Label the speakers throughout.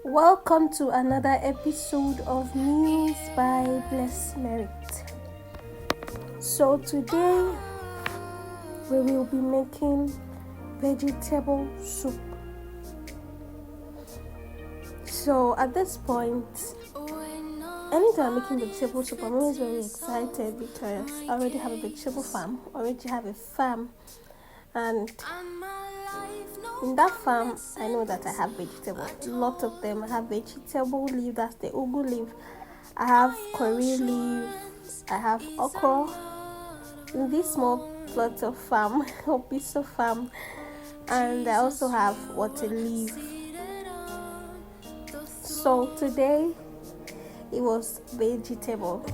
Speaker 1: Welcome to another episode of Meals by BlessMerit. So today we will be making vegetable soup. So at this point, anytime I'm making vegetable soup, I'm always very excited because I already have a vegetable farm, and in that farm, I know that I have vegetables. A lot of them. I have vegetable leaf, that's the ugu leaf. I have curry leaf. I have okra. In this small plot of farm, or piece of farm, and I also have water leaf. So today, it was vegetable.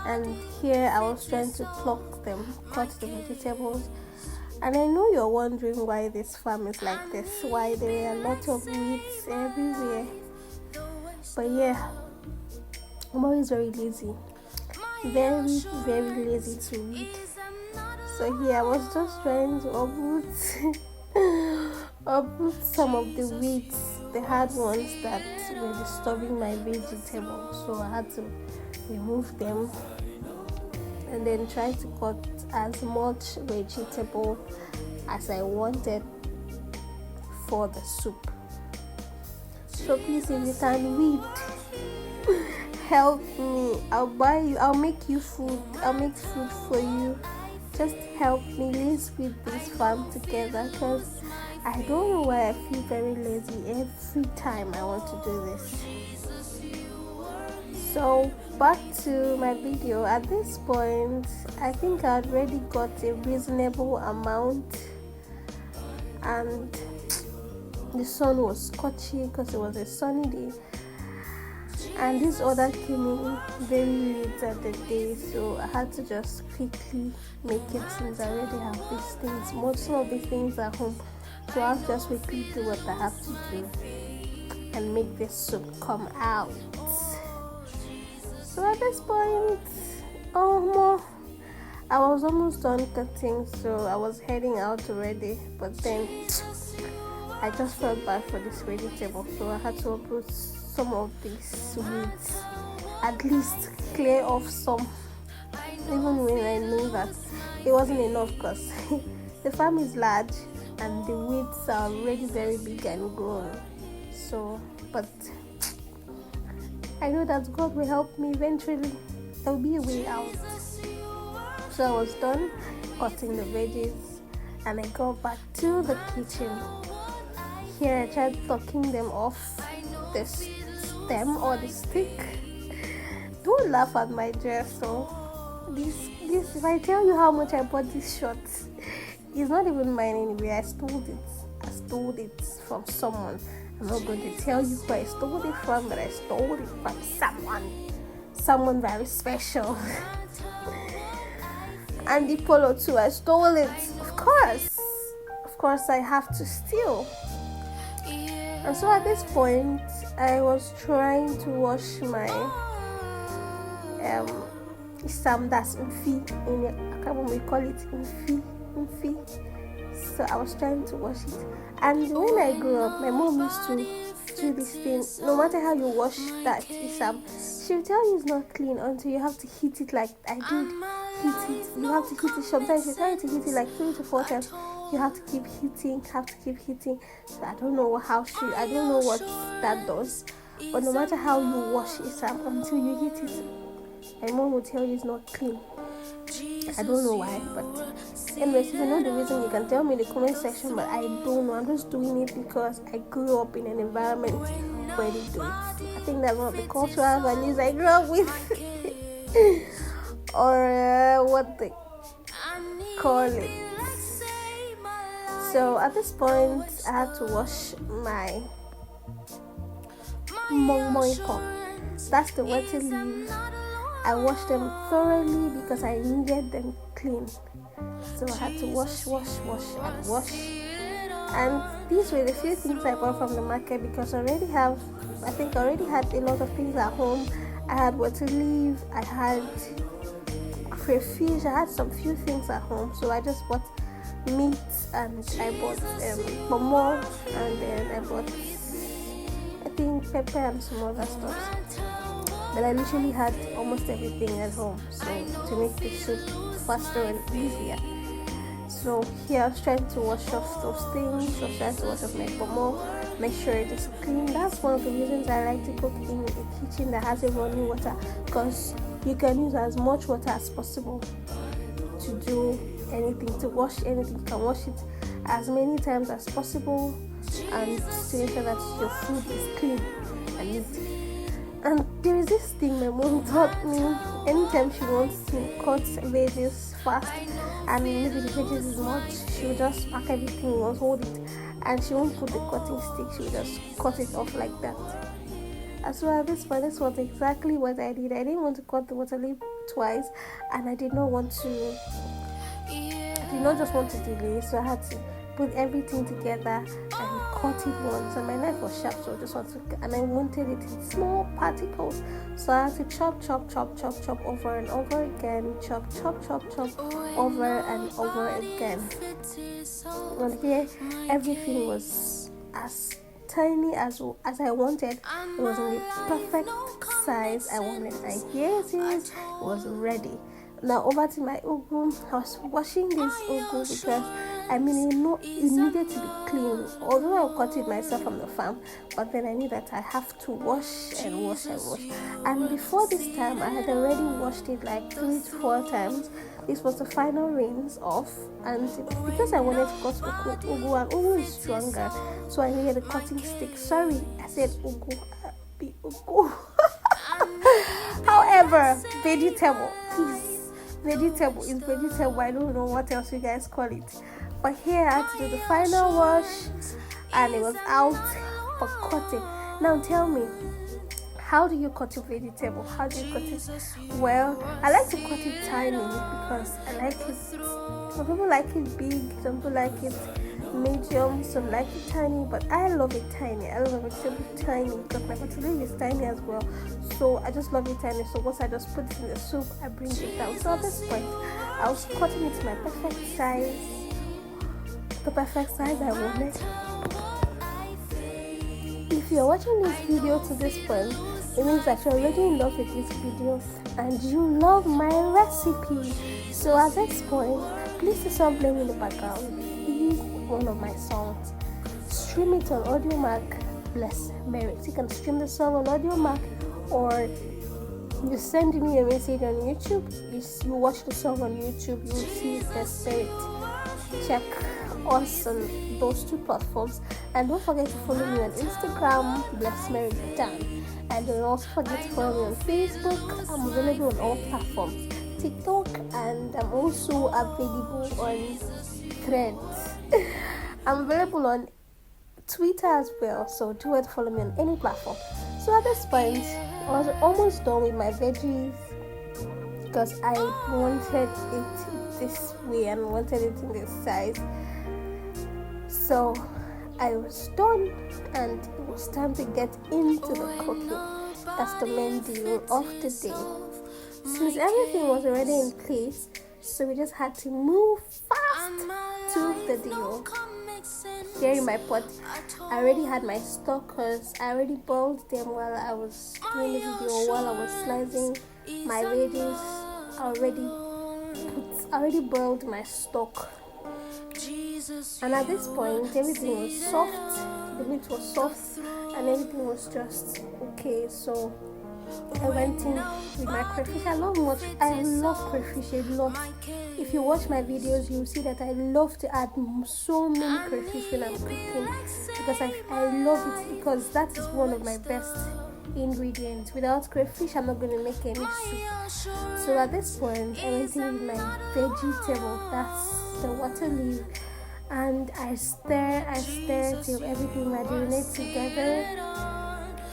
Speaker 1: And here I was trying to pluck them, cut the vegetables. And I know you're wondering why this farm is like this, why there are a lot of weeds everywhere. But yeah, I'm always very lazy. Very, very lazy to weed. So here I was just trying to uproot some of the weeds, the hard ones that were disturbing my vegetables. So I had to remove them and then try to cut as much vegetable as I wanted for the soup. So please, if you can weed, help me. I'll make you food. I'll make food for you. Just help me. Let's weed this farm together, because I don't know why I feel very lazy every time I want to do this. So back to my video. At this point, I think I already got a reasonable amount, and the sun was scorching because it was a sunny day, and this order came in very late at the day, so I had to just quickly make it since I already have these things, most of these things at home. So I'll just quickly do what I have to do and make this soup come out. So at this point, I was almost done cutting, so I was heading out already. But then I just felt bad for this vegetable, so I had to uproot some of these weeds, at least clear off some, even when I knew that it wasn't enough, because the farm is large and the weeds are already very big and grown. So, but I know that God will help me eventually. There will be a way out. So I was done cutting the veggies and I got back to the kitchen. Here I tried plucking them off the stem or the stick. Don't laugh at my dress. So this if I tell you how much I bought this shirt, it's not even mine anyway. I stole it from someone. I'm not going to tell you who I stole it from, but I stole it from someone very special. And the polo too, I stole it. Of course I have to steal. And so at this point, I was trying to wash my isam, that's mfi, we call it mfi. So I was trying to wash it. And when I grew up, my mom used to do this thing. No matter how you wash that isam, she'll tell you it's not clean until you have to hit it like I did. Hit it. You have to hit it. Sometimes she'll tell you to hit it like 3 to 4 times. You have to keep hitting. So I don't know what that does. But no matter how you wash isam, until you hit it, my mom will tell you it's not clean. I don't know why, but anyways, if you know the reason, you can tell me in the comment section, but I don't know. I'm just doing it because I grew up in an environment where they do it. I think that's one of the cultural values I grew up with. Or what they call it. So at this point, I had to wash my moi pot. That's the water leaf. I washed them thoroughly because I needed them clean. So I had to wash. And these were the few things I bought from the market, because I already had a lot of things at home. I had water leaf, I had crayfish, I had some few things at home. So I just bought meat, and I bought pomo, and then I bought pepper and some other stuff. But I literally had almost everything at home, so to make the soup faster and easier. So here I was trying to wash off those things. I was trying to wash off my pomo, make sure it is clean. That's one of the reasons I like to cook in a kitchen that has a running water, because you can use as much water as possible to do anything, to wash anything. You can wash it as many times as possible and to ensure that your food is clean and neat. And there is this thing my mom taught me. Anytime she wants to cut veggies fast and maybe the veggies is much, she will just pack everything in one, hold it, and she won't put the cutting stick, she will just cut it off like that. And so at this point, this was exactly what I did. I didn't want to cut the water leaf twice, and I did not just want to delay, so I had to put everything together and cut it once. And my knife was sharp, so I just wanted to, and I wanted it in small particles, so I had to chop over and over again, chop over and over again. And here everything was as tiny as I wanted. It was in the perfect size I wanted, and here it is. It was ready. Now over to my ugu. I was washing this ugu because it needed to be clean. Although I cut it myself from the farm, but then I knew that I have to wash. And before this time, I had already washed it like 3 to 4 times. This was the final rinse off, and because I wanted to cut ugu, and ugu is stronger, so I needed a cutting stick. Sorry, I said ugu. Ugu. However, vegetable, please. Vegetable is vegetable. I don't know what else you guys call it. But here I had to do the final wash, and it was out for cutting. Now tell me, how do you cut a vegetable? How do you cut it? Well, I like to cut it tiny because I like it. Some people like it big, some people like it medium, some like it tiny, but I love it tiny. I love it tiny because my potato is tiny as well. So I just love it tiny. So once I just put it in the soup, I bring it down. So at this point, I was cutting it to my perfect size, the perfect size I wanted. If you're watching this video to this point, it means that you're already in love with this video and you love my recipe. So at this point, please do stop playing in the background. Use one of my songs. Stream it on AudioMac, BlessMerit. You can stream the song on AudioMac, or you send me a message on YouTube. You watch the song on YouTube, you will see BlessMerit. Check us on those 2 platforms, and don't forget to follow me on Instagram, BlessMerit. And don't also forget to follow me on Facebook. I'm available on all platforms, TikTok, and I'm also available on Threads. I'm available on Twitter as well, so do it, follow me on any platform. So at this point, I was almost done with my veggies because I wanted it this way and wanted it in this size. So I was done, and it was time to get into the cooking. That's the main deal of the day. Since everything was already in place, so we just had to move fast to the deal. Here in my pot, I already had my stockers. I already boiled them while I was doing the video, while I was slicing my veggies. I already boiled my stock. And at this point, everything was soft. The meat was soft, and everything was just okay. So I went in with my crayfish. I love crayfish a lot. If you watch my videos, you'll see that I love to add so many crayfish when I'm cooking, because I love it, because that is one of my best ingredients. Without crayfish, I'm not going to make any soup. So at this point, I went in with my vegetable. That's the water leaf. And I stir till everything marinates together,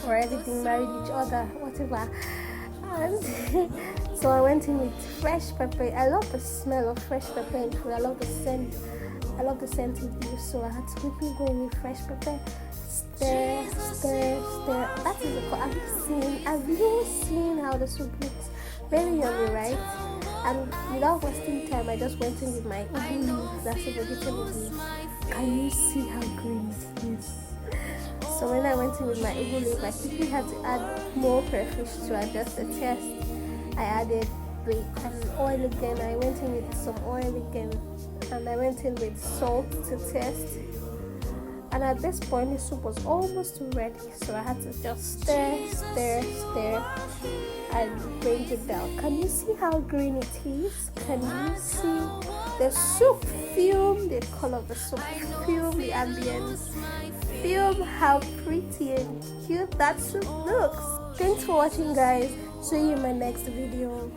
Speaker 1: or everything married each other, whatever. And so I went in with fresh pepper. I love the smell of fresh pepper in food. I love the scent it gives. So I had to quickly go in with fresh pepper. Stir. That is the have you seen how the soup looks? Very yummy, right? And without wasting time, I just went in with my ugu leaf. That's a vegetable leaf. Can you see how green it is? So when I went in with my ugu leaf, I quickly had to add more crayfish to adjust the taste. I added an oil again. I went in with some oil again, and I went in with salt to taste. And at this point, the soup was almost ready, so I had to just stir, and bring it down. Can you see how green it is? Can you see the soup? Film the color of the soup. Film the ambience. Film how pretty and cute that soup looks. Thanks for watching, guys. See you in my next video.